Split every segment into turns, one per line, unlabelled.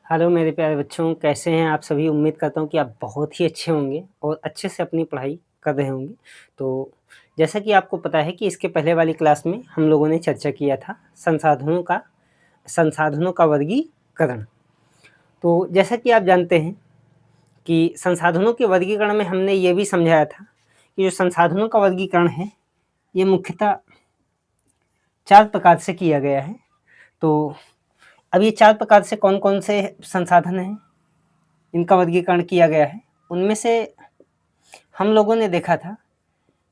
Hello मेरे प्यारे बच्चों, कैसे हैं आप सभी? उम्मीद करता हूँ कि आप बहुत ही अच्छे होंगे और अच्छे से अपनी पढ़ाई कर रहे होंगे। तो जैसा कि आपको पता है कि इसके पहले वाली क्लास में हम लोगों ने चर्चा किया था संसाधनों का वर्गीकरण। तो जैसा कि आप जानते हैं कि संसाधनों के वर्गीकरण में हमने ये भी समझाया था कि जो संसाधनों का वर्गीकरण है, ये मुख्यतः 4 प्रकार से किया गया है। तो अब ये 4 प्रकार से कौन-कौन से संसाधन हैं, इनका वर्गीकरण किया गया है। उनमें से हम लोगों ने देखा था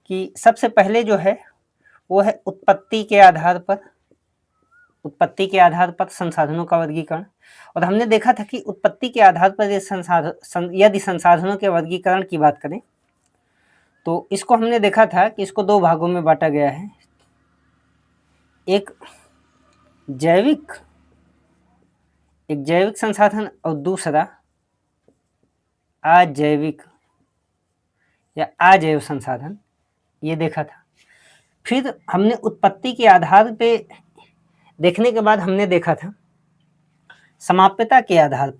कि सबसे पहले जो है वो है उत्पत्ति के आधार पर संसाधनों का वर्गीकरण। और हमने देखा था कि उत्पत्ति के आधार पर यदि संसाधनों के वर्गीकरण की बात करें तो इसको हमने देखा था कि इसको 2 भागों में बांटा गया है। एक जैविक संसाधन और दूसरा अजैविक या अजैव संसाधन, ये देखा था। फिर हमने उत्पत्ति के आधार पे देखने के बाद हमने देखा था समाप्यता के आधार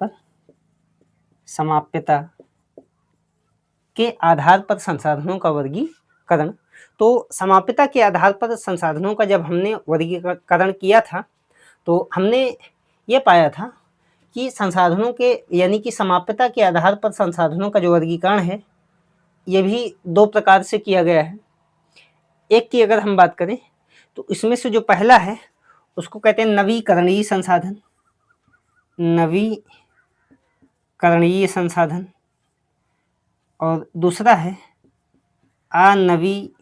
पर संसाधनों का वर्गीकरण। तो समाप्यता के आधार पर संसाधनों का जब हमने वर्गीकरण किया था तो हमने ये पाया था कि संसाधनों के यानी कि समाप्यता के आधार पर संसाधनों का जो वर्गीकरण है ये भी 2 प्रकार से किया गया है। एक की अगर हम बात करें तो इसमें से जो पहला है उसको कहते हैं नवीकरणीय संसाधन और दूसरा है अनवीकरणीय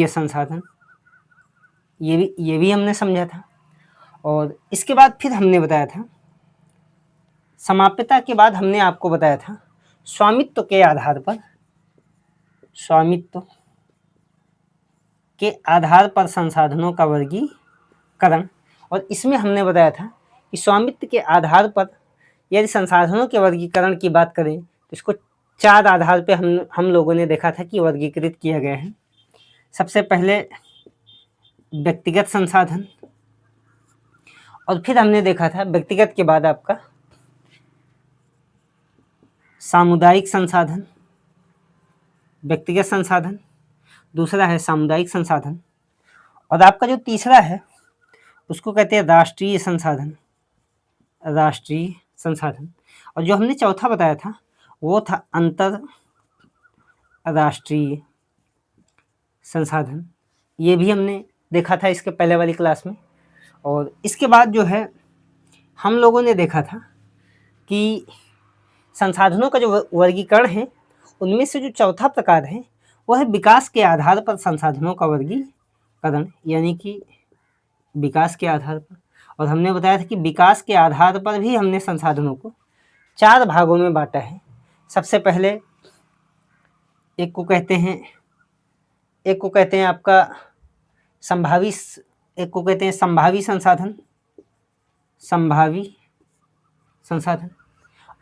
संसाधन। ये भी हमने समझा था। और इसके बाद फिर हमने बताया था समाप्यता के बाद हमने आपको बताया था स्वामित्व के आधार पर संसाधनों का वर्गीकरण। और इसमें हमने बताया था कि स्वामित्व के आधार पर यदि संसाधनों के वर्गीकरण की बात करें तो इसको 4 आधार पे हम लोगों ने देखा था कि वर्गीकृत किया गया है। सबसे पहले व्यक्तिगत संसाधन, और फिर हमने देखा था व्यक्तिगत के बाद आपका सामुदायिक संसाधन, व्यक्तिगत संसाधन, दूसरा है सामुदायिक संसाधन, और आपका जो तीसरा है उसको कहते हैं राष्ट्रीय संसाधन। और जो हमने चौथा बताया था वो था अंतरराष्ट्रीय संसाधन। ये भी हमने देखा था इसके पहले वाली क्लास में। और इसके बाद जो है हम लोगों ने देखा था कि संसाधनों का जो वर्गीकरण है उनमें से जो चौथा प्रकार है वह है विकास के आधार पर संसाधनों का वर्गीकरण, यानी कि विकास के आधार पर। और हमने बताया था कि विकास के आधार पर भी हमने संसाधनों को 4 भागों में बांटा है। सबसे पहले एक को कहते हैं आपका संभावी संसाधन।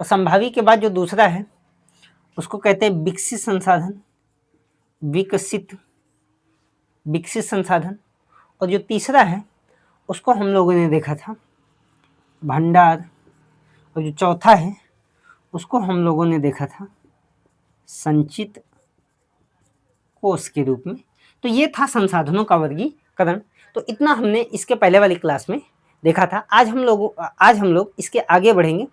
और संभावी के बाद जो दूसरा है उसको कहते हैं विकसित संसाधन। और जो तीसरा है उसको हम लोगों ने देखा था भंडार। और जो चौथा है उसको हम लोगों ने देखा था संचित कोष के रूप में। तो ये था संसाधनों का वर्गीकरण। तो इतना हमने इसके पहले वाली क्लास में देखा था। आज हम लोग इसके आगे बढ़ेंगे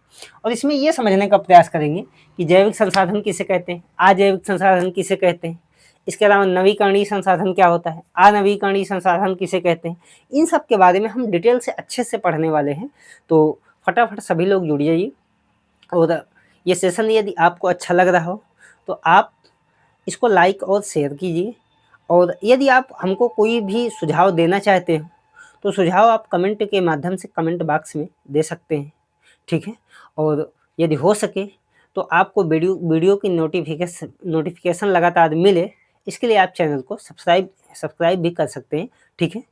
और इसमें ये समझने का प्रयास करेंगे कि जैविक संसाधन किसे कहते हैं, अजैविक संसाधन किसे कहते हैं, इसके अलावा नवीकरणीय संसाधन क्या होता है, अनवीकरणीय संसाधन किसे कहते हैं। इन सब के बारे में हम डिटेल से अच्छे से पढ़ने वाले हैं। तो फटाफट सभी लोग जुड़ जाइए। और ये सेशन यदि आपको अच्छा लग रहा हो तो आप इसको लाइक और शेयर कीजिए। और यदि आप हमको कोई भी सुझाव देना चाहते हो तो सुझाव आप कमेंट के माध्यम से कमेंट बॉक्स में दे सकते हैं, ठीक है। और यदि हो सके तो आपको वीडियो की नोटिफिकेशन लगातार मिले, इसके लिए आप चैनल को सब्सक्राइब भी कर सकते हैं, ठीक है।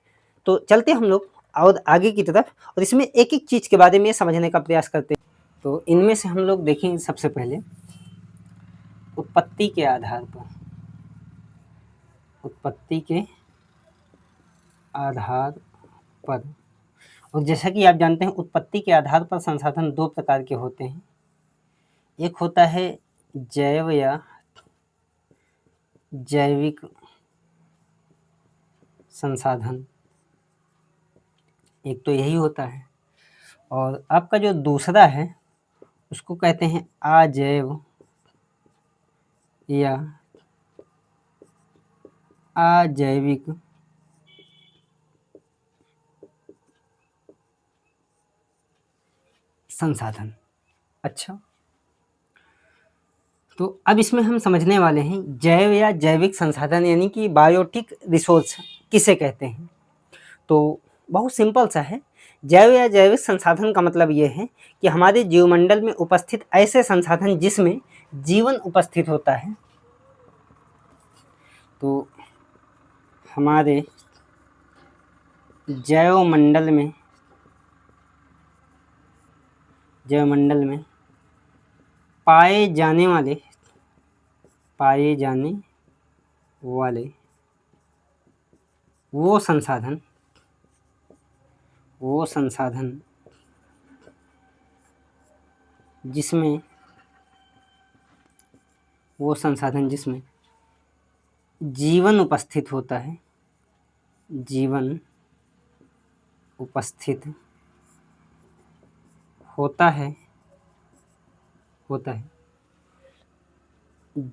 तो चलते हम लोग और आगे की तरफ, और इसमें एक एक चीज़ के बारे में समझने का प्रयास करते हैं। तो इनमें से हम लोग देखेंगे सबसे पहले उत्पत्ति के आधार पर और जैसा कि आप जानते हैं उत्पत्ति के आधार पर संसाधन दो प्रकार के होते हैं। एक होता है जैव या जैविक संसाधन, एक तो यही होता है, और आपका जो दूसरा है उसको कहते हैं अजैव या अजैविक संसाधन। अच्छा, तो अब इसमें हम समझने वाले हैं जैव या जैविक संसाधन यानी कि बायोटिक रिसोर्स किसे कहते हैं। तो बहुत सिंपल सा है, जैव या जैविक संसाधन का मतलब ये है कि हमारे जीवमंडल में उपस्थित ऐसे संसाधन जिसमें जीवन उपस्थित होता है। तो हमारे जैवमंडल में पाए जाने वाले वो संसाधन जिसमें जीवन उपस्थित होता है,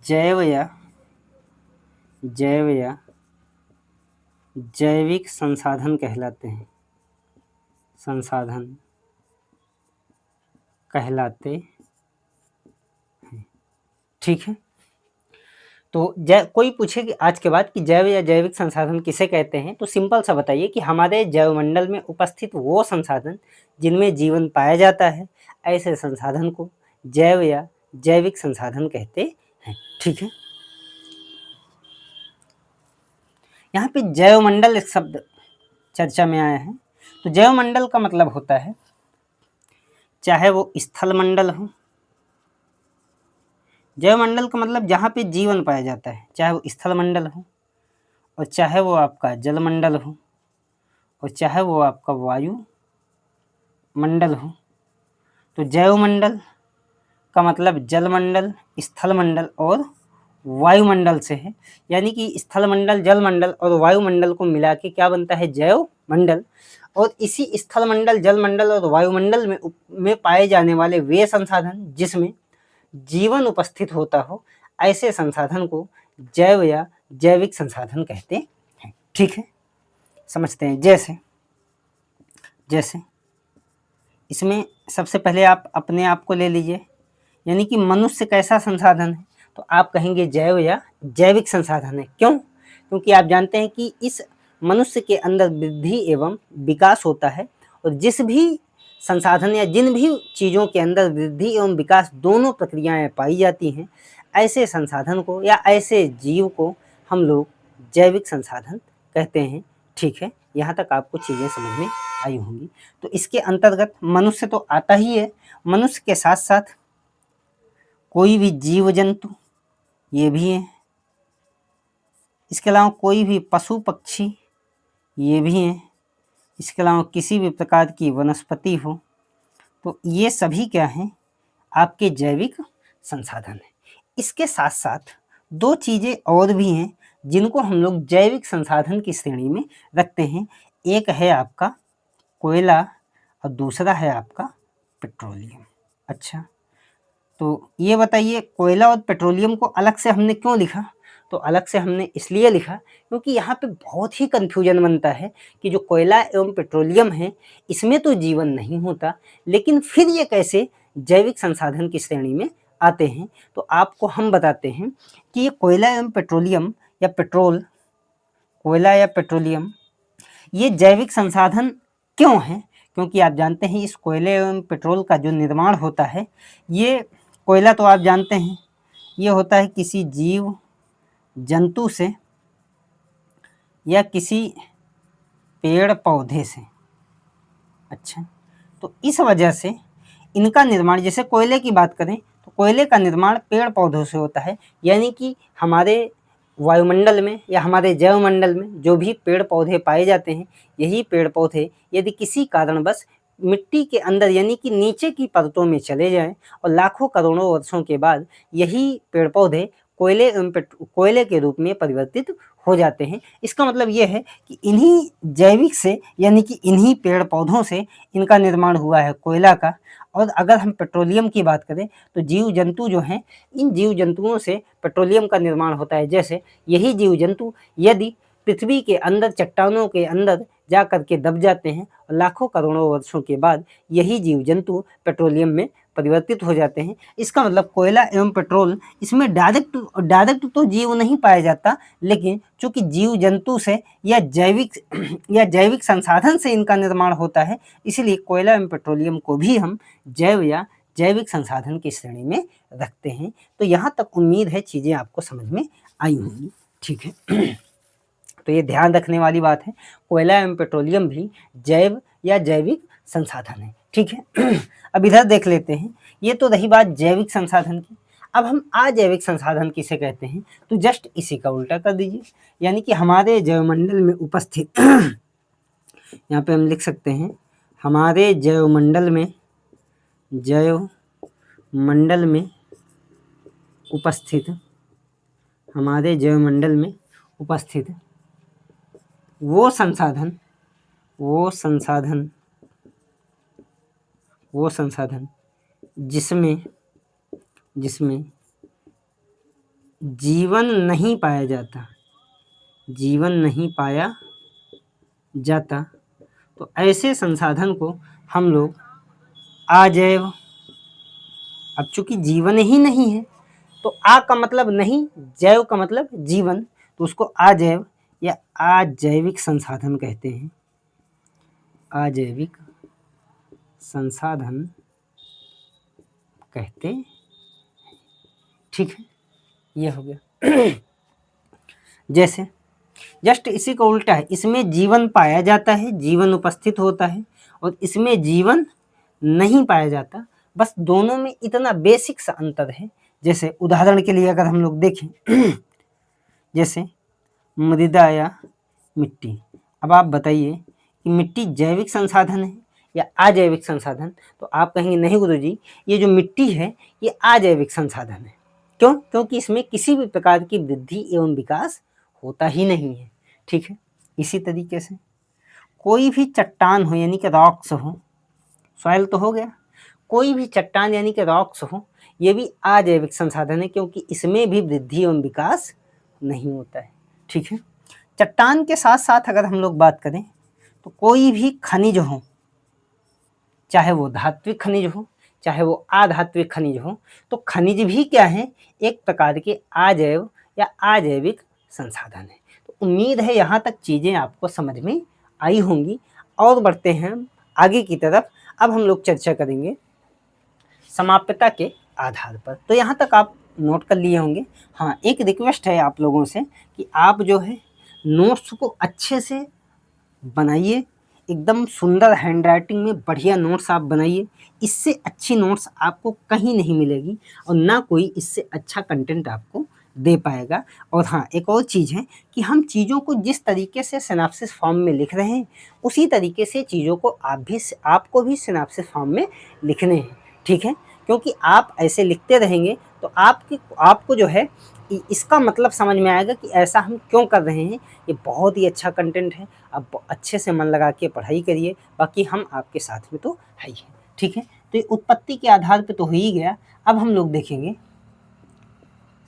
जैव या जैविक संसाधन कहलाते हैं, ठीक है। तो कोई पूछे कि आज के बाद कि जैव या जैविक संसाधन किसे कहते हैं, तो सिंपल सा बताइए कि हमारे जैवमंडल में उपस्थित वो संसाधन जिनमें जीवन पाया जाता है, ऐसे संसाधन को जैव या जैविक संसाधन कहते हैं, ठीक है। यहाँ पे जैवमंडल एक शब्द चर्चा में आया है। तो जैवमंडल का मतलब होता है चाहे वो स्थल मंडल हो, जैवमंडल का मतलब जहाँ पे जीवन पाया जाता है, चाहे वो स्थल मंडल हो और चाहे वो आपका जल मंडल हो और चाहे वो आपका वायु मंडल हो। तो जैवमंडल का मतलब जल मंडल, स्थल मंडल और वायुमंडल से है, यानी कि स्थल मंडल, जल मंडल और वायुमंडल को मिला के क्या बनता है, जैव मंडल। और इसी स्थल मंडल, जल मंडल और वायुमंडल में पाए जाने वाले वे संसाधन जिसमें जीवन उपस्थित होता हो, ऐसे संसाधन को जैव या जैविक संसाधन कहते हैं, ठीक है। समझते हैं, जैसे इसमें सबसे पहले आप अपने आप को ले लीजिए, यानी कि मनुष्य कैसा संसाधन है, तो आप कहेंगे जैव या जैविक संसाधन है। क्यों? क्योंकि आप जानते हैं कि इस मनुष्य के अंदर वृद्धि एवं विकास होता है, और जिस भी संसाधन या जिन भी चीज़ों के अंदर वृद्धि एवं विकास दोनों प्रक्रियाएं पाई जाती हैं, ऐसे संसाधन को या ऐसे जीव को हम लोग जैविक संसाधन कहते हैं, ठीक है। यहाँ तक आपको चीज़ें समझ में आई होंगी। तो इसके अंतर्गत मनुष्य तो आता ही है, मनुष्य के साथ साथ कोई भी जीव जंतु ये भी है, इसके अलावा कोई भी पशु पक्षी ये भी हैं, इसके अलावा किसी भी प्रकार की वनस्पति हो, तो ये सभी क्या हैं, आपके जैविक संसाधन हैं। इसके साथ साथ दो चीज़ें और भी हैं जिनको हम लोग जैविक संसाधन की श्रेणी में रखते हैं। एक है आपका कोयला और दूसरा है आपका पेट्रोलियम। अच्छा, तो ये बताइए कोयला और पेट्रोलियम को अलग से हमने क्यों लिखा? तो अलग से हमने इसलिए लिखा क्योंकि यहाँ पे बहुत ही कन्फ्यूजन बनता है कि जो कोयला एवं पेट्रोलियम है इसमें तो जीवन नहीं होता, लेकिन फिर ये कैसे जैविक संसाधन की श्रेणी में आते हैं। तो आपको हम बताते हैं कि ये कोयला एवं पेट्रोलियम या कोयला या पेट्रोलियम ये जैविक संसाधन क्यों है? क्योंकि आप जानते हैं इस कोयले एवं पेट्रोल का जो निर्माण होता है, ये कोयला तो आप जानते हैं ये होता है किसी जीव जंतु से या किसी पेड़ पौधे से। अच्छा, तो इस वजह से इनका निर्माण, जैसे कोयले की बात करें तो कोयले का निर्माण पेड़ पौधों से होता है, यानी कि हमारे वायुमंडल में या हमारे जैवमंडल में जो भी पेड़ पौधे पाए जाते हैं, यही पेड़ पौधे यदि किसी कारणवश मिट्टी के अंदर यानी कि नीचे की परतों में चले जाएं और लाखों करोड़ों वर्षों के बाद यही पेड़ पौधे कोयले के रूप में परिवर्तित हो जाते हैं। इसका मतलब ये है कि इन्हीं जैविक से यानी कि इन्हीं पेड़ पौधों से इनका निर्माण हुआ है कोयला का। और अगर हम पेट्रोलियम की बात करें तो जीव जंतु जो हैं, इन जीव जंतुओं से पेट्रोलियम का निर्माण होता है। जैसे यही जीव जंतु यदि पृथ्वी के अंदर चट्टानों के अंदर जा कर के दब जाते हैं और लाखों करोड़ों वर्षों के बाद यही जीव जंतु पेट्रोलियम में परिवर्तित हो जाते हैं। इसका मतलब कोयला एवं पेट्रोल इसमें डायरेक्ट तो जीव नहीं पाया जाता, लेकिन चूंकि जीव जंतु से या जैविक संसाधन से इनका निर्माण होता है, इसलिए कोयला एवं पेट्रोलियम को भी हम जैव या जैविक संसाधन की श्रेणी में रखते हैं। तो यहाँ तक उम्मीद है चीज़ें आपको समझ में आई होंगी। ठीक है, तो ये ध्यान रखने वाली बात है, कोयला एवं पेट्रोलियम भी जैव या जैविक संसाधन है। ठीक है, अब इधर देख लेते हैं, ये तो रही बात जैविक संसाधन की। अब हम अजैविक संसाधन किसे कहते हैं, तो जस्ट इसी का उल्टा कर दीजिए, यानी कि हमारे जैवमंडल में उपस्थित यहाँ पे हम लिख सकते हैं हमारे जैवमंडल में उपस्थित हमारे जैवमंडल में उपस्थित वो संसाधन जिसमें जीवन नहीं पाया जाता, तो ऐसे संसाधन को हम लोग अजैव। अब चूंकि जीवन ही नहीं है तो आ का मतलब नहीं, जैव का मतलब जीवन, तो उसको अजैव या अजैविक संसाधन कहते हैं। अजैविक संसाधन कहते हैं। ठीक है, ये हो गया। जैसे जस्ट इसी का उल्टा है, इसमें जीवन पाया जाता है, जीवन उपस्थित होता है, और इसमें जीवन नहीं पाया जाता। बस दोनों में इतना बेसिक सा अंतर है। जैसे उदाहरण के लिए अगर हम लोग देखें जैसे मृदा या मिट्टी। अब आप बताइए कि मिट्टी जैविक संसाधन है या अजैविक संसाधन, तो आप कहेंगे नहीं गुरुजी, ये जो मिट्टी है ये अजैविक संसाधन है। क्यों? क्योंकि इसमें किसी भी प्रकार की वृद्धि एवं विकास होता ही नहीं है। ठीक है, इसी तरीके से कोई भी चट्टान हो यानी कि रॉक्स हो, सॉइल तो हो गया, कोई भी चट्टान यानी कि रॉक्स हो, ये भी अजैविक संसाधन है, क्योंकि इसमें भी वृद्धि एवं विकास नहीं होता है। ठीक है, चट्टान के साथ साथ अगर हम लोग बात करें तो कोई भी खनिज हो, चाहे वो धात्विक खनिज हो चाहे वो अधात्विक खनिज हो, तो खनिज भी क्या है, एक प्रकार के अजैव या अजैविक संसाधन है। तो उम्मीद है यहाँ तक चीज़ें आपको समझ में आई होंगी। और बढ़ते हैं आगे की तरफ। अब हम लोग चर्चा करेंगे समाप्यता के आधार पर। तो यहाँ तक आप नोट कर लिए होंगे। हाँ, एक रिक्वेस्ट है आप लोगों से कि आप जो है नोट्स को अच्छे से बनाइए, एकदम सुंदर हैंडराइटिंग में बढ़िया नोट्स आप बनाइए। इससे अच्छी नोट्स आपको कहीं नहीं मिलेगी और ना कोई इससे अच्छा कंटेंट आपको दे पाएगा। और हाँ, एक और चीज़ है कि हम चीज़ों को जिस तरीके से सिनॉप्सिस फॉर्म में लिख रहे हैं उसी तरीके से चीज़ों को आपको भी सिनॉप्सिस फॉर्म में लिखने हैं। ठीक है, क्योंकि आप ऐसे लिखते रहेंगे तो आपको जो है इसका मतलब समझ में आएगा कि ऐसा हम क्यों कर रहे हैं। ये बहुत ही अच्छा कंटेंट है, आप अच्छे से मन लगा के पढ़ाई करिए, बाकी हम आपके साथ में तो है ही है। ठीक है, तो ये उत्पत्ति के आधार पे तो हो ही गया। अब हम लोग देखेंगे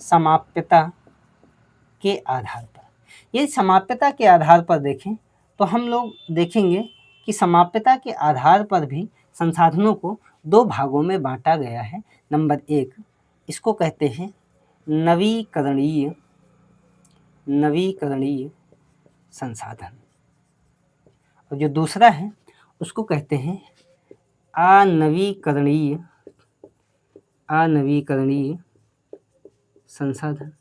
समाप्यता के आधार पर। ये समाप्यता के आधार पर देखें तो हम लोग देखेंगे कि समाप्यता के आधार पर भी संसाधनों को दो भागों में बांटा गया है। नंबर 1 इसको कहते हैं नवीकरणीय संसाधन, और जो दूसरा है उसको कहते हैं अनवीकरणीय संसाधन।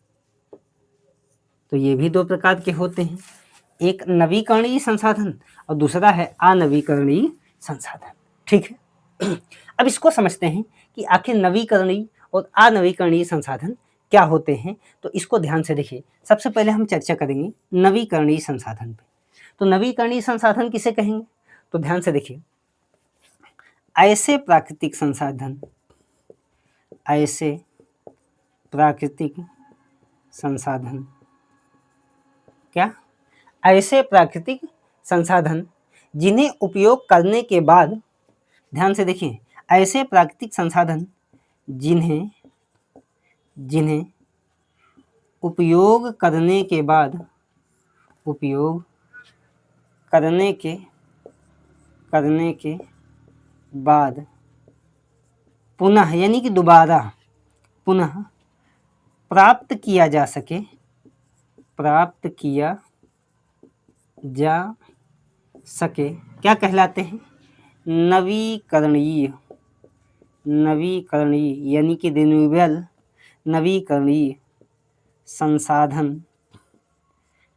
तो ये भी दो प्रकार के होते हैं, एक नवीकरणीय संसाधन और दूसरा है अनवीकरणीय संसाधन। ठीक है, अब इसको समझते हैं कि आखिर नवीकरणीय और अनवीकरणीय संसाधन क्या होते हैं, तो इसको ध्यान से देखिए। सबसे पहले हम चर्चा करेंगे नवीकरणीय संसाधन पे। तो नवीकरणीय संसाधन किसे कहेंगे, तो ध्यान से देखिए, ऐसे प्राकृतिक संसाधन, ऐसे प्राकृतिक संसाधन, क्या, ऐसे प्राकृतिक संसाधन जिन्हें उपयोग करने के बाद, ध्यान से देखिए, ऐसे प्राकृतिक संसाधन जिन्हें उपयोग करने के बाद, उपयोग करने के बाद पुनः, यानी कि दोबारा पुनः प्राप्त किया जा सके, प्राप्त किया जा सके, क्या कहलाते हैं, नवीकरणीय, नवीकरणीय यानी कि रिन्यूएबल, नवीकरणीय संसाधन,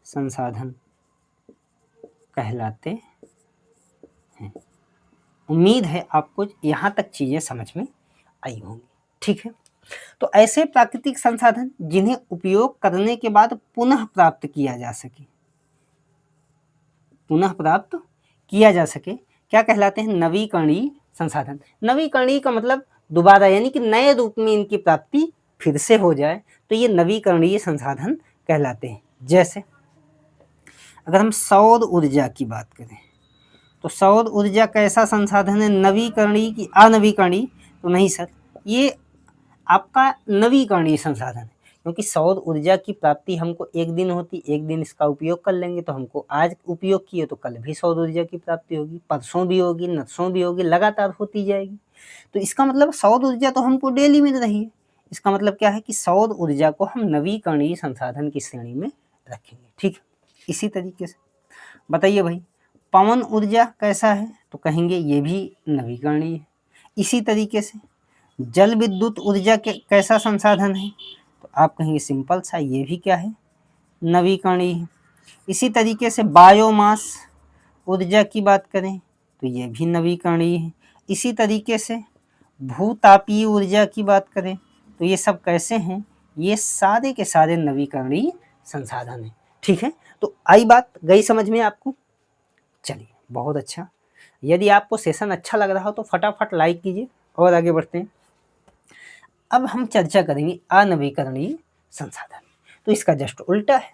संसाधन कहलाते हैं। उम्मीद है आपको यहाँ तक चीज़ें समझ में आई होंगी, ठीक है। तो ऐसे प्राकृतिक संसाधन जिन्हें उपयोग करने के बाद पुनः प्राप्त किया जा सके, पुनः प्राप्त किया जा सके, क्या कहलाते हैं, नवीकरणीय संसाधन। नवीकरणीय का मतलब दोबारा, यानी कि नए रूप में इनकी प्राप्ति फिर से हो जाए, तो ये नवीकरणीय संसाधन कहलाते हैं। जैसे अगर हम सौर ऊर्जा की बात करें, तो सौर ऊर्जा कैसा संसाधन है, नवीकरणीय की अनवीकरणीय, तो नहीं सर, ये आपका नवीकरणीय संसाधन है, क्योंकि सौर ऊर्जा की प्राप्ति हमको एक दिन होती, एक दिन इसका उपयोग कर लेंगे, तो हमको आज उपयोग किए तो कल भी सौर ऊर्जा की प्राप्ति होगी, परसों भी होगी, नरसों भी होगी, लगातार होती जाएगी। तो इसका मतलब सौर ऊर्जा तो हमको डेली मिल रही है, इसका मतलब क्या है कि सौर ऊर्जा को हम नवीकरणीय संसाधन की श्रेणी में रखेंगे, ठीक है। इसी तरीके से बताइए भाई, पवन ऊर्जा कैसा है, तो कहेंगे ये भी नवीकरणीय है। इसी तरीके से जल विद्युत ऊर्जा के कैसा संसाधन है, तो आप कहेंगे सिंपल सा, ये भी क्या है, नवीकरणीय है। इसी तरीके से बायोमास ऊर्जा की बात करें तो ये भी नवीकरणीय है। इसी तरीके से भूतापीय ऊर्जा की बात करें तो ये सब कैसे हैं, ये सारे के सारे नवीकरणीय संसाधन हैं, ठीक है। तो आई बात गई समझ में आपको, चलिए बहुत अच्छा। यदि आपको सेशन अच्छा लग रहा हो तो फटाफट लाइक कीजिए और आगे बढ़ते हैं। अब हम चर्चा करेंगे अनवीकरणीय संसाधन। तो इसका जस्ट उल्टा है,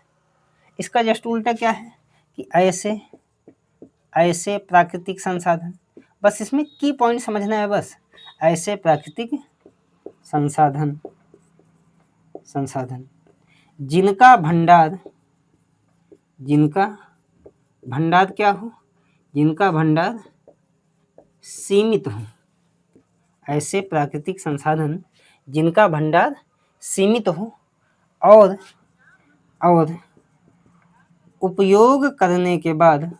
इसका जस्ट उल्टा क्या है कि ऐसे प्राकृतिक संसाधन, बस इसमें की पॉइंट समझना है, बस ऐसे प्राकृतिक संसाधन जिनका भंडार क्या हो, जिनका भंडार सीमित हो, ऐसे प्राकृतिक संसाधन जिनका भंडार सीमित हो और उपयोग करने के बाद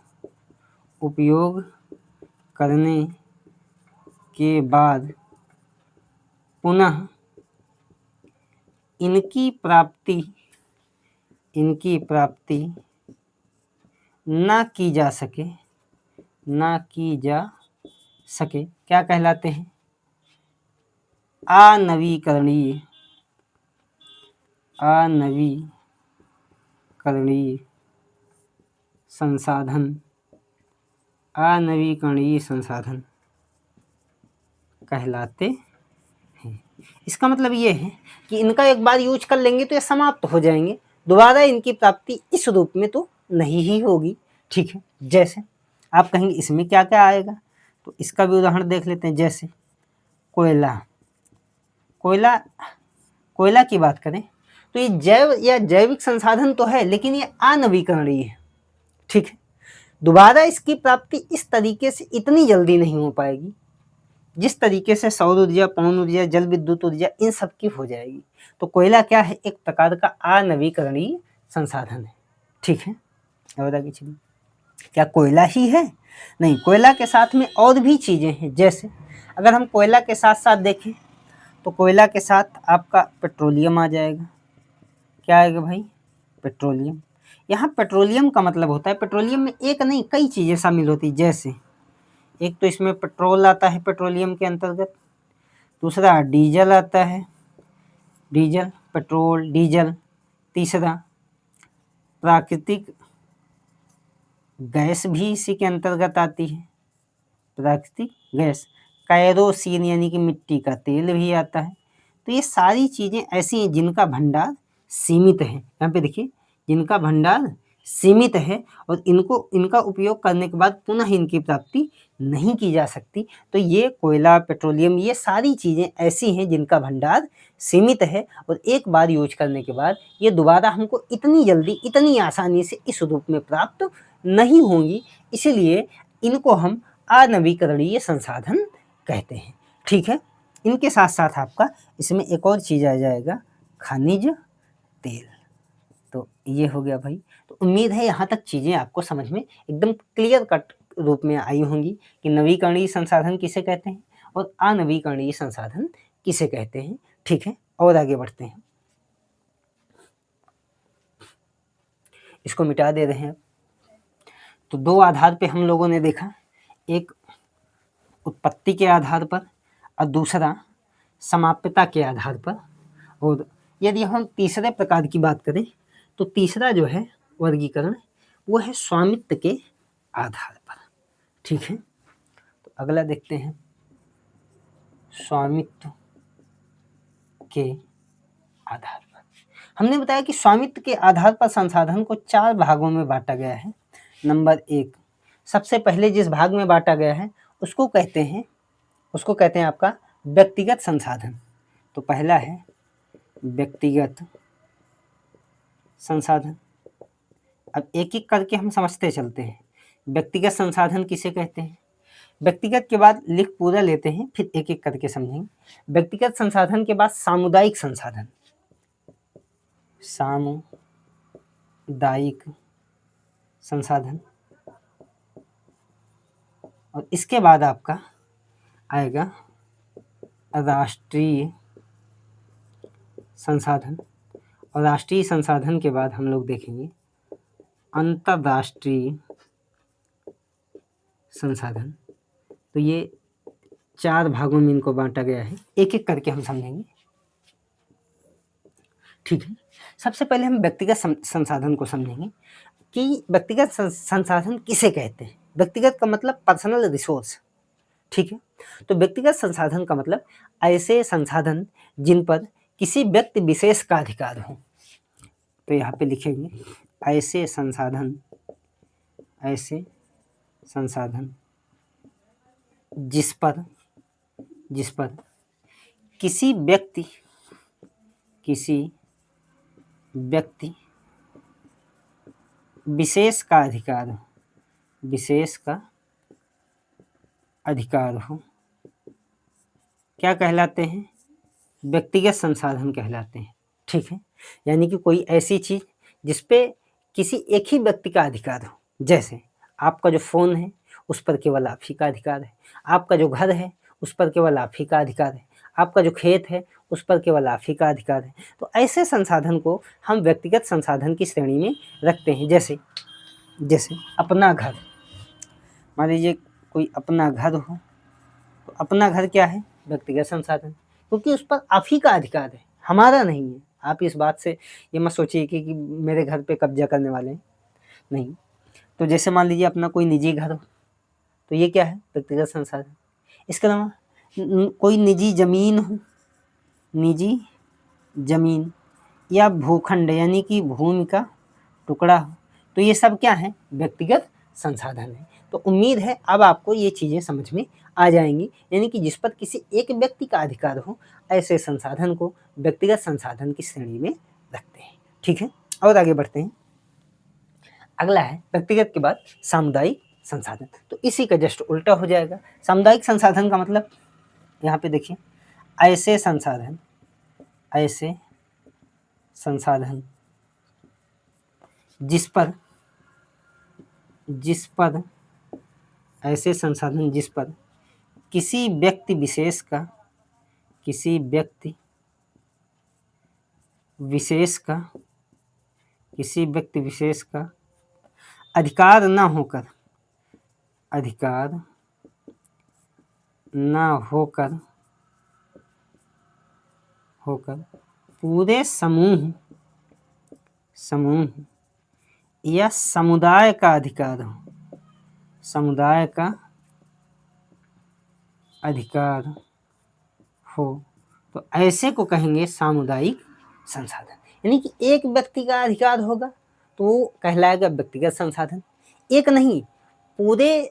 पुनः इनकी प्राप्ति ना की जा सके, क्या कहलाते हैं, अनवीकरणीय संसाधन कहलाते हैं। इसका मतलब ये है कि इनका एक बार यूज कर लेंगे तो ये समाप्त हो जाएंगे, दोबारा इनकी प्राप्ति इस रूप में तो नहीं ही होगी, ठीक है। जैसे आप कहेंगे इसमें क्या क्या आएगा, तो इसका भी उदाहरण देख लेते हैं। जैसे कोयला की बात करें तो ये जैव या जैविक संसाधन तो है, लेकिन ये अनवीकरणीय है, ठीक है। दोबारा इसकी प्राप्ति इस तरीके से इतनी जल्दी नहीं हो पाएगी जिस तरीके से सौर ऊर्जा, पवन ऊर्जा, जल विद्युत ऊर्जा इन सब की हो जाएगी। तो कोयला क्या है, एक प्रकार का अनवीकरणीय संसाधन है, ठीक है। और आगे चलिए, क्या कोयला ही है, नहीं, कोयला के साथ में और भी चीज़ें हैं। जैसे अगर हम कोयला के साथ साथ देखें तो कोयला के साथ आपका पेट्रोलियम आ जाएगा। क्या आएगा भाई, पेट्रोलियम। यहाँ पेट्रोलियम का मतलब होता है, पेट्रोलियम में एक नहीं कई चीज़ें शामिल होती हैं। जैसे एक तो इसमें पेट्रोल आता है पेट्रोलियम के अंतर्गत, दूसरा डीजल आता है, डीजल, पेट्रोल, डीजल। तीसरा, प्राकृतिक गैस भी इसी के अंतर्गत आती है, प्राकृतिक गैस। कैरोसिन यानी कि मिट्टी का तेल भी आता है। तो ये सारी चीज़ें ऐसी हैं जिनका भंडार सीमित है। यहाँ पे देखिए, जिनका भंडार सीमित है और इनका उपयोग करने के बाद पुनः इनकी प्राप्ति नहीं की जा सकती। तो ये कोयला, पेट्रोलियम, ये सारी चीज़ें ऐसी हैं जिनका भंडार सीमित है और एक बार यूज करने के बाद ये दोबारा हमको इतनी जल्दी, इतनी आसानी से इस रूप में प्राप्त नहीं होंगी। इसीलिए इनको हम अनवीकरणीय संसाधन कहते हैं। ठीक है, इनके साथ साथ आपका इसमें एक और चीज़ आ जाएगा, खनिज तेल। तो ये हो गया भाई। तो उम्मीद है यहाँ तक चीज़ें आपको समझ में एकदम क्लियर कट रूप में आई होंगी कि नवीकरणीय संसाधन किसे कहते हैं और अनवीकरणीय संसाधन किसे कहते हैं। ठीक है, और आगे बढ़ते हैं, इसको मिटा दे रहे हैं। तो दो आधार पे हम लोगों ने देखा, एक उत्पत्ति के आधार पर और दूसरा समाप्यता के आधार पर। और यदि हम तीसरे प्रकार की बात करें तो तीसरा जो है वर्गीकरण वो है स्वामित्व के आधार पर। ठीक है, तो अगला देखते हैं, स्वामित्व के आधार पर। हमने बताया कि स्वामित्व के आधार पर संसाधन को 4 भागों में बांटा गया है। नंबर 1, सबसे पहले जिस भाग में बांटा गया है उसको कहते हैं आपका व्यक्तिगत संसाधन। तो पहला है व्यक्तिगत संसाधन। अब एक एक करके हम समझते चलते हैं। व्यक्तिगत संसाधन किसे कहते हैं, व्यक्तिगत के बाद लिख पूरा लेते हैं, फिर एक एक करके समझेंगे। व्यक्तिगत संसाधन के बाद सामुदायिक संसाधन, सामुदायिक संसाधन। और इसके बाद आपका आएगा राष्ट्रीय संसाधन। और राष्ट्रीय संसाधन के बाद हम लोग देखेंगे अंतर्राष्ट्रीय संसाधन। तो ये 4 भागों में इनको बांटा गया है, एक एक करके हम समझेंगे। ठीक है, सबसे पहले हम व्यक्तिगत संसाधन को समझेंगे कि व्यक्तिगत संसाधन किसे कहते हैं। व्यक्तिगत का मतलब पर्सनल रिसोर्स। ठीक है, तो व्यक्तिगत संसाधन का मतलब ऐसे संसाधन जिन पर किसी व्यक्ति विशेष का अधिकार हो। तो यहाँ पे लिखेंगे ऐसे संसाधन जिस पर किसी व्यक्ति विशेष का अधिकार हो, क्या कहलाते हैं, व्यक्तिगत संसाधन कहलाते हैं। ठीक है, यानी कि कोई ऐसी चीज़ जिस पे किसी एक ही व्यक्ति का अधिकार हो। जैसे आपका जो फ़ोन है उस पर केवल आप ही का अधिकार है, आपका जो घर है उस पर केवल आप ही का अधिकार है, आपका जो खेत है उस पर केवल आप ही का अधिकार है। तो ऐसे संसाधन को हम व्यक्तिगत संसाधन की श्रेणी में रखते हैं। जैसे अपना घर, मान लीजिए कोई अपना घर हो, तो अपना घर क्या है, व्यक्तिगत संसाधन, क्योंकि उस पर आप ही का अधिकार है, हमारा नहीं है। आप इस बात से ये मत सोचिए कि मेरे घर पे कब्जा करने वाले हैं, नहीं। तो जैसे मान लीजिए अपना कोई निजी घर हो, तो ये क्या है, व्यक्तिगत संसाधन। इसके अलावा कोई निजी ज़मीन हो, निजी ज़मीन या भूखंड यानी कि भूमि का टुकड़ा हो, तो ये सब क्या है, व्यक्तिगत संसाधन है। तो उम्मीद है अब आपको ये चीज़ें समझ में आ जाएंगी, यानी कि जिस पर किसी एक व्यक्ति का अधिकार हो, ऐसे संसाधन को व्यक्तिगत संसाधन की श्रेणी में रखते हैं। ठीक है, और आगे बढ़ते हैं। अगला है व्यक्तिगत के बाद सामुदायिक संसाधन। तो इसी का जस्ट उल्टा हो जाएगा। सामुदायिक संसाधन का मतलब, यहाँ पे देखिए, ऐसे संसाधन जिस पर किसी व्यक्ति विशेष का अधिकार न होकर पूरे समूह या समुदाय का अधिकार हो, समुदाय का अधिकार हो, तो ऐसे को कहेंगे सामुदायिक संसाधन। यानी कि एक व्यक्ति का अधिकार होगा तो वो कहलाएगा व्यक्तिगत संसाधन, एक नहीं पूरे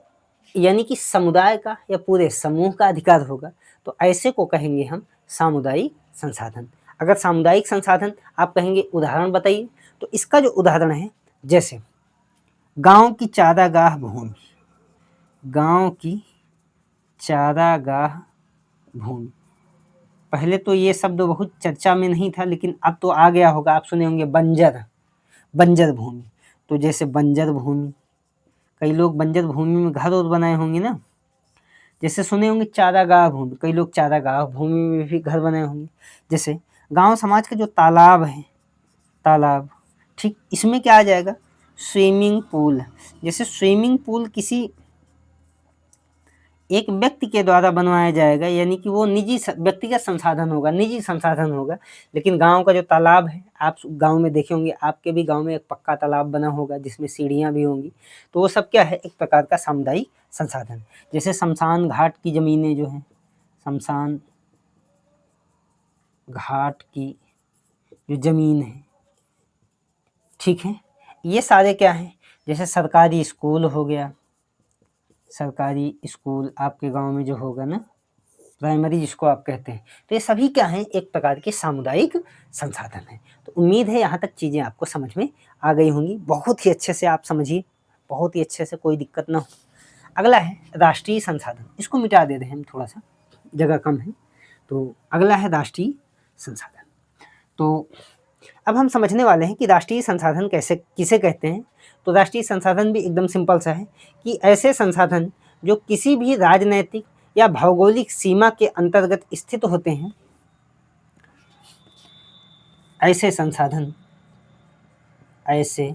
यानी कि समुदाय का या पूरे समूह का अधिकार होगा तो ऐसे को कहेंगे हम सामुदायिक संसाधन। अगर सामुदायिक संसाधन आप कहेंगे उदाहरण बताइए, तो इसका जो उदाहरण है जैसे गांव की चारागाह भूमि, गांव की चारागाह भूमि। पहले तो ये शब्द बहुत चर्चा में नहीं था, लेकिन अब तो आ गया होगा, आप सुने होंगे बंजर भूमि। तो जैसे बंजर भूमि, कई लोग बंजर भूमि में घर और बनाए होंगे ना। जैसे सुने होंगे चारागाह भूमि, कई लोग चारागाह भूमि में भी घर बनाए होंगे। जैसे गांव समाज का जो तालाब है, तालाब, ठीक, इसमें क्या आ जाएगा, स्विमिंग पूल। जैसे स्विमिंग पूल किसी एक व्यक्ति के द्वारा बनवाया जाएगा, यानी कि वो निजी व्यक्तिगत संसाधन होगा, निजी संसाधन होगा। लेकिन गांव का जो तालाब है, आप गांव में देखे होंगे, आपके भी गांव में एक पक्का तालाब बना होगा जिसमें सीढ़ियां भी होंगी, तो वो सब क्या है, एक प्रकार का सामुदायिक संसाधन। जैसे शमशान घाट की जमीनें जो हैं, शमशान घाट की जो जमीन है, ठीक है, ये सारे क्या हैं, जैसे सरकारी स्कूल हो गया, सरकारी स्कूल आपके गांव में जो होगा ना, प्राइमरी जिसको आप कहते हैं, तो ये सभी क्या हैं, एक प्रकार के सामुदायिक संसाधन हैं। तो उम्मीद है यहाँ तक चीज़ें आपको समझ में आ गई होंगी। बहुत ही अच्छे से आप समझिए, बहुत ही अच्छे से, कोई दिक्कत ना हो। अगला है राष्ट्रीय संसाधन, इसको मिटा देते हैं हम, थोड़ा सा जगह कम है। तो अगला है राष्ट्रीय संसाधन। तो अब हम समझने वाले हैं कि राष्ट्रीय संसाधन कैसे किसे कहते हैं। तो राष्ट्रीय संसाधन भी एकदम सिंपल सा है कि ऐसे संसाधन जो किसी भी राजनैतिक या भौगोलिक सीमा के अंतर्गत स्थित होते हैं, ऐसे संसाधन जो किसी भी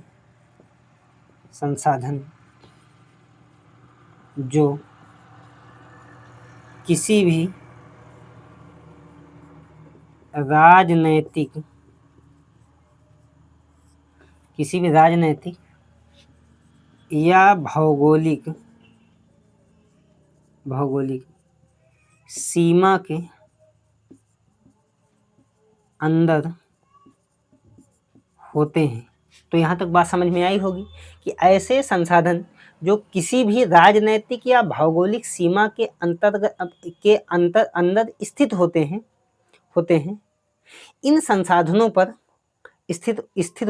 राजनैतिक या भौगोलिक सीमा के अंदर होते हैं। तो यहाँ तक बात समझ में आई होगी कि ऐसे संसाधन जो किसी भी राजनैतिक या भौगोलिक सीमा के अंदर स्थित होते हैं, इन संसाधनों पर स्थित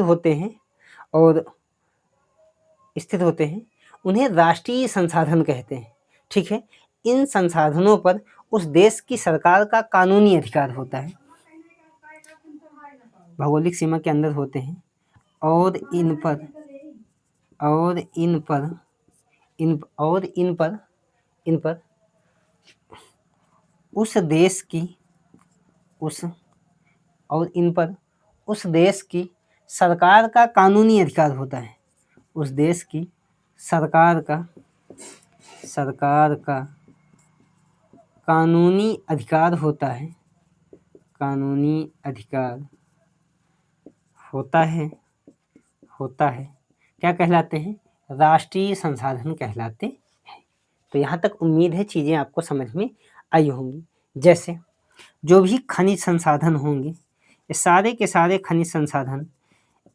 होते हैं, उन्हें राष्ट्रीय संसाधन कहते हैं। ठीक है, इन संसाधनों पर उस देश की सरकार का कानूनी अधिकार होता है, भौगोलिक सीमा के अंदर होते हैं, और इन पर उस देश की सरकार का कानूनी अधिकार होता है, उस देश की सरकार का कानूनी अधिकार होता है, क्या कहलाते हैं, राष्ट्रीय संसाधन कहलाते हैं। तो यहाँ तक उम्मीद है चीज़ें आपको समझ में आई होंगी। जैसे जो भी खनिज संसाधन होंगे, ये सारे के सारे खनिज संसाधन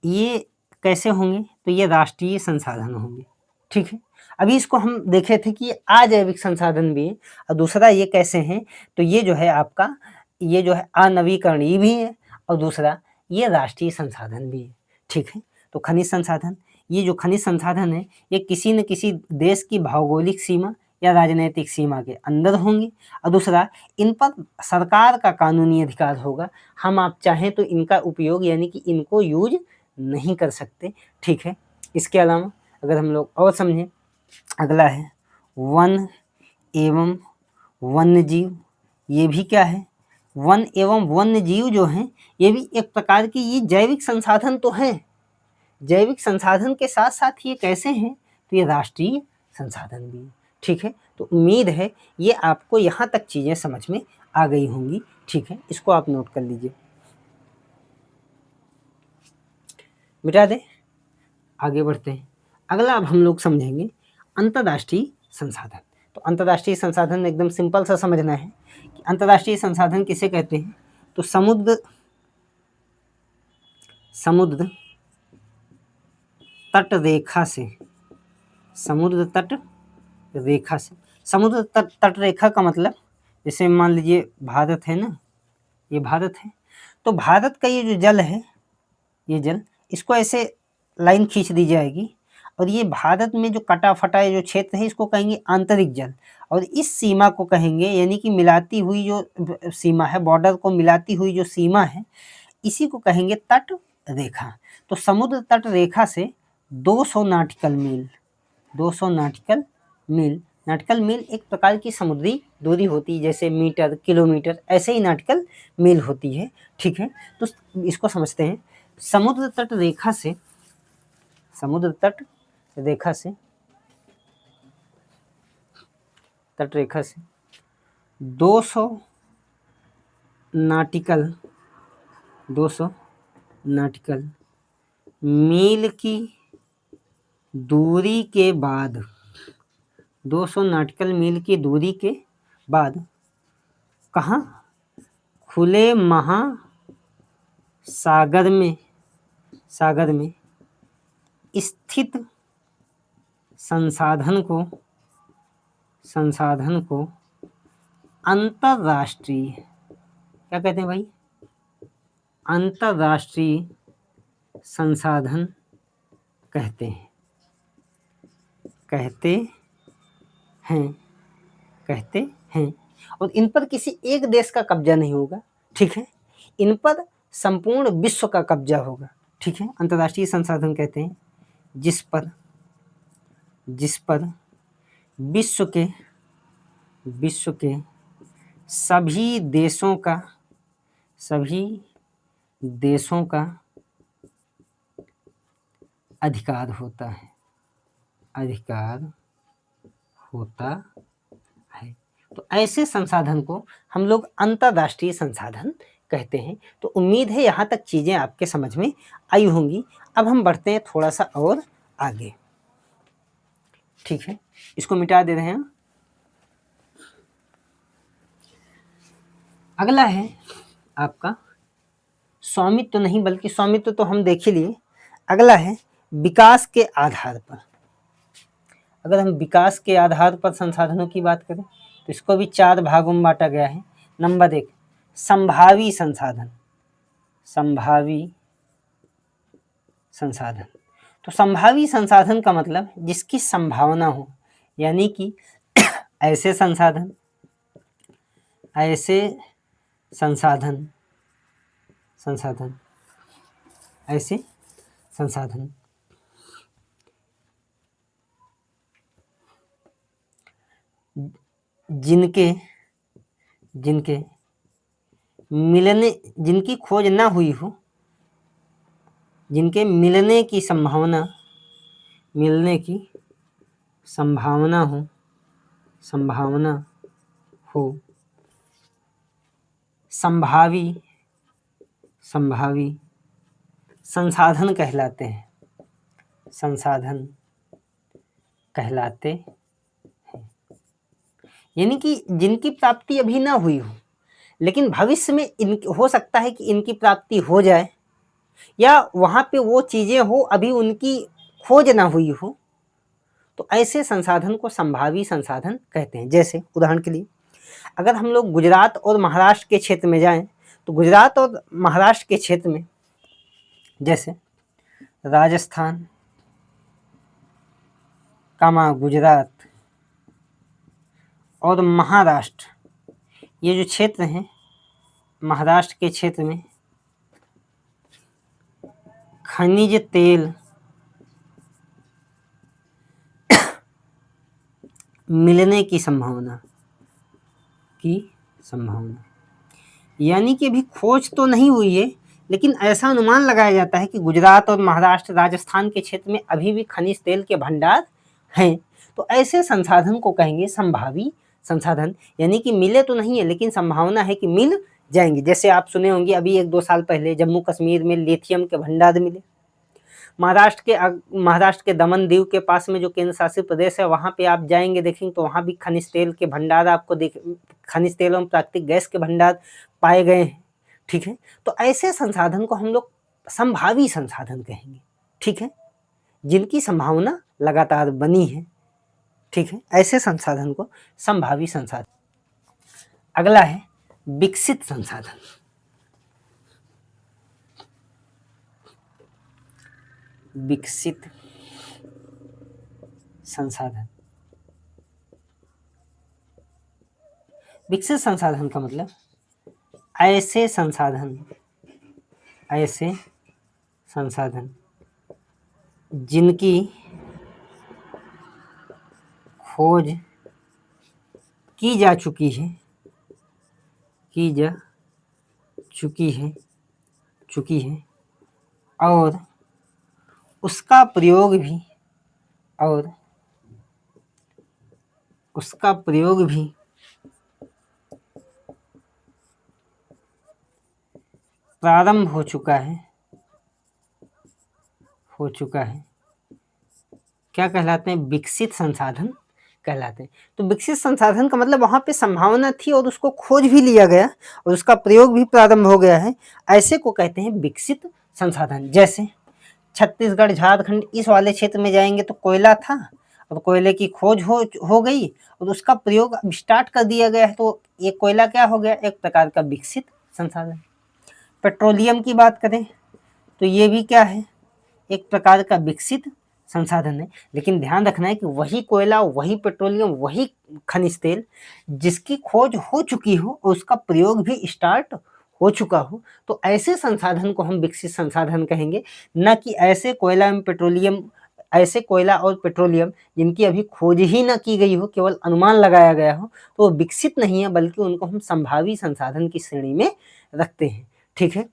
ये कैसे होंगे, तो ये राष्ट्रीय संसाधन होंगे। ठीक है, अभी इसको हम देखे थे कि अजैविक संसाधन भी है, और दूसरा ये कैसे हैं, तो ये जो है आपका, ये जो है अनवीकरणीय भी है, और दूसरा ये राष्ट्रीय संसाधन भी है। ठीक है, तो खनिज संसाधन, ये जो खनिज संसाधन है ये किसी न किसी देश की भौगोलिक सीमा या राजनीतिक सीमा के अंदर होंगे, और दूसरा इन पर सरकार का कानूनी अधिकार होगा। हम आप चाहें तो इनका उपयोग यानी कि इनको यूज नहीं कर सकते। ठीक है, इसके अलावा अगर हम लोग और समझें, अगला है वन एवं वन्यजीव। ये भी क्या है, वन एवं वन्यजीव जो हैं ये भी एक प्रकार की ये जैविक संसाधन तो हैं, जैविक संसाधन के साथ साथ ये कैसे हैं, तो ये राष्ट्रीय संसाधन भी है। ठीक है, तो उम्मीद है ये आपको यहाँ तक चीज़ें समझ में आ गई होंगी। ठीक है, इसको आप नोट कर लीजिए। मिटा दे। आगे बढ़ते हैं। अगला अब हम लोग समझेंगे अंतर्राष्ट्रीय संसाधन। तो अंतर्राष्ट्रीय संसाधन एकदम सिंपल सा समझना है कि अंतर्राष्ट्रीय संसाधन किसे कहते हैं। तो समुद्र तट रेखा से, समुद्र तट रेखा से, समुद्र तट रेखा का मतलब जैसे मान लीजिए भारत है ना, ये भारत है, तो भारत का ये जो जल है, ये जल, इसको ऐसे लाइन खींच दी जाएगी और ये भारत में जो कटा फटा जो क्षेत्र है इसको कहेंगे आंतरिक जल, और इस सीमा को कहेंगे, यानी कि मिलाती हुई जो सीमा है, बॉर्डर को मिलाती हुई जो सीमा है, इसी को कहेंगे तट रेखा। तो समुद्र तट रेखा से 200 नाटिकल मील, 200 नाटिकल मील, नाटिकल मील एक प्रकार की समुद्री दूरी होती है, जैसे मीटर, किलोमीटर, ऐसे ही नाटिकल मील होती है। ठीक है, तो इसको समझते हैं। समुद्र तट रेखा से, समुद्र तट रेखा से, तट रेखा से 200 नाटिकल, 200 नाटिकल मील की दूरी के बाद, 200 नाटिकल मील की दूरी के बाद कहाँ, खुले महासागर में, सागर में स्थित संसाधन को अंतर्राष्ट्रीय, क्या कहते हैं भाई, अंतर्राष्ट्रीय संसाधन कहते हैं, कहते हैं। और इन पर किसी एक देश का कब्जा नहीं होगा। ठीक है, इन पर संपूर्ण विश्व का कब्जा होगा। ठीक है, अंतर्राष्ट्रीय संसाधन कहते हैं जिस पर विश्व के सभी देशों का अधिकार होता है, तो ऐसे संसाधन को हम लोग अंतर्राष्ट्रीय संसाधन कहते हैं। तो उम्मीद है यहाँ तक चीज़ें आपके समझ में आई होंगी। अब हम बढ़ते हैं थोड़ा सा और आगे। ठीक है, इसको मिटा दे रहे हैं। अगला है आपका स्वामित्व, तो नहीं बल्कि स्वामित्व तो हम देख ही लिए। अगला है विकास के आधार पर। अगर हम विकास के आधार पर संसाधनों की बात करें तो इसको भी 4 भागों में बांटा गया है। नंबर 1 संभावी संसाधन, संभावी संसाधन। तो संभावी संसाधन का मतलब जिसकी संभावना हो, यानी कि ऐसे संसाधन जिनकी खोज ना हुई हो, जिनके मिलने की संभावना हो, संभावी संसाधन कहलाते हैं, यानी कि जिनकी प्राप्ति अभी ना हुई हो लेकिन भविष्य में हो सकता है कि इनकी प्राप्ति हो जाए, या वहाँ पे वो चीज़ें हो अभी उनकी खोज ना हुई हो, तो ऐसे संसाधन को संभावी संसाधन कहते हैं। जैसे उदाहरण के लिए अगर हम लोग गुजरात और महाराष्ट्र के क्षेत्र में जाएं, तो गुजरात और महाराष्ट्र के क्षेत्र में जैसे राजस्थान, गुजरात और महाराष्ट्र, ये जो क्षेत्र हैं, महाराष्ट्र के क्षेत्र में खनिज तेल मिलने की संभावना, यानी कि अभी खोज तो नहीं हुई है लेकिन ऐसा अनुमान लगाया जाता है कि गुजरात और महाराष्ट्र, राजस्थान के क्षेत्र में अभी भी खनिज तेल के भंडार हैं। तो ऐसे संसाधन को कहेंगे संभावी संसाधन, यानी कि मिले तो नहीं है लेकिन संभावना है कि मिल जाएंगे। जैसे आप सुने होंगे अभी 1-2 साल पहले जम्मू कश्मीर में लिथियम के भंडार मिले, महाराष्ट्र के दमन दीव के पास में जो केंद्र शासित प्रदेश है, वहाँ पे आप जाएंगे देखेंगे तो वहाँ भी खनिज तेल के भंडार आपको खनिज तेल एवं प्राकृतिक गैस के भंडार पाए गए हैं। ठीक है, तो ऐसे संसाधन को हम लोग संभावी संसाधन कहेंगे। ठीक है, जिनकी संभावना लगातार बनी है। ठीक है, ऐसे संसाधन को संभावी संसाधन। अगला है विकसित संसाधन। विकसित संसाधन, विकसित संसाधन का मतलब ऐसे संसाधन जिनकी खोज की जा चुकी है और उसका प्रयोग भी प्रारंभ हो चुका है, क्या कहलाते हैं? विकसित संसाधन कहलाते हैं। तो विकसित संसाधन का मतलब वहाँ पे संभावना थी और उसको खोज भी लिया गया और उसका प्रयोग भी प्रारंभ हो गया है, ऐसे को कहते हैं विकसित संसाधन। जैसे छत्तीसगढ़, झारखंड इस वाले क्षेत्र में जाएंगे तो कोयला था और कोयले की खोज हो गई और उसका प्रयोग अब स्टार्ट कर दिया गया है, तो ये कोयला क्या हो गया? एक प्रकार का विकसित संसाधन। पेट्रोलियम की बात करें तो ये भी क्या है? एक प्रकार का विकसित संसाधन है। लेकिन ध्यान रखना है कि वही कोयला, वही पेट्रोलियम, वही खनिज तेल जिसकी खोज हो चुकी हो और उसका प्रयोग भी स्टार्ट हो चुका हो, तो ऐसे संसाधन को हम विकसित संसाधन कहेंगे, न कि ऐसे कोयला और पेट्रोलियम जिनकी अभी खोज ही न की गई हो, केवल अनुमान लगाया गया हो, तो वो विकसित नहीं है, बल्कि उनको हम संभावी संसाधन की श्रेणी में रखते हैं। ठीक है,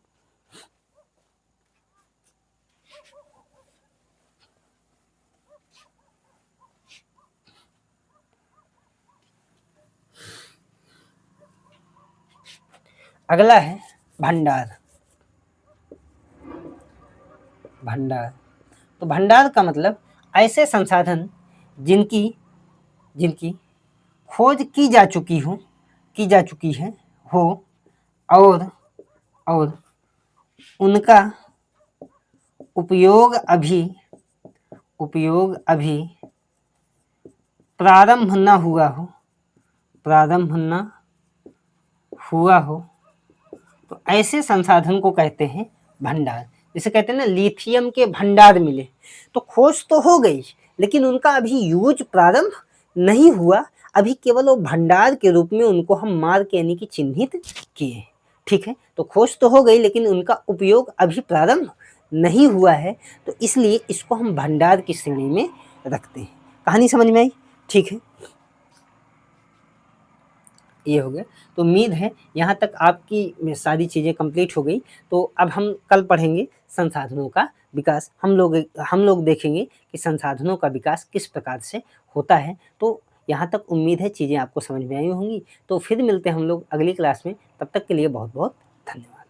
अगला है भंडार। तो भंडार का मतलब ऐसे संसाधन जिनकी खोज की जा चुकी है और उनका उपयोग अभी प्रारंभ न हुआ हो, तो ऐसे संसाधन को कहते हैं भंडार। जिसे कहते हैं ना, लिथियम के भंडार मिले, तो खोज तो हो गई लेकिन उनका अभी यूज प्रारंभ नहीं हुआ, अभी केवल वो भंडार के रूप में उनको हम मार्क यानी कि चिन्हित किए। ठीक है, तो खोज तो हो गई लेकिन उनका उपयोग अभी प्रारंभ नहीं हुआ है, तो इसलिए इसको हम भंडार की श्रेणी में रखते हैं। कहानी समझ में आई? ठीक है, ये हो गया। तो उम्मीद है यहाँ तक आपकी सारी चीज़ें कंप्लीट हो गई। तो अब हम कल पढ़ेंगे संसाधनों का विकास। हम लोग देखेंगे कि संसाधनों का विकास किस प्रकार से होता है। तो यहाँ तक उम्मीद है चीज़ें आपको समझ में आई होंगी। तो फिर मिलते हैं हम लोग अगली क्लास में। तब तक के लिए बहुत बहुत धन्यवाद।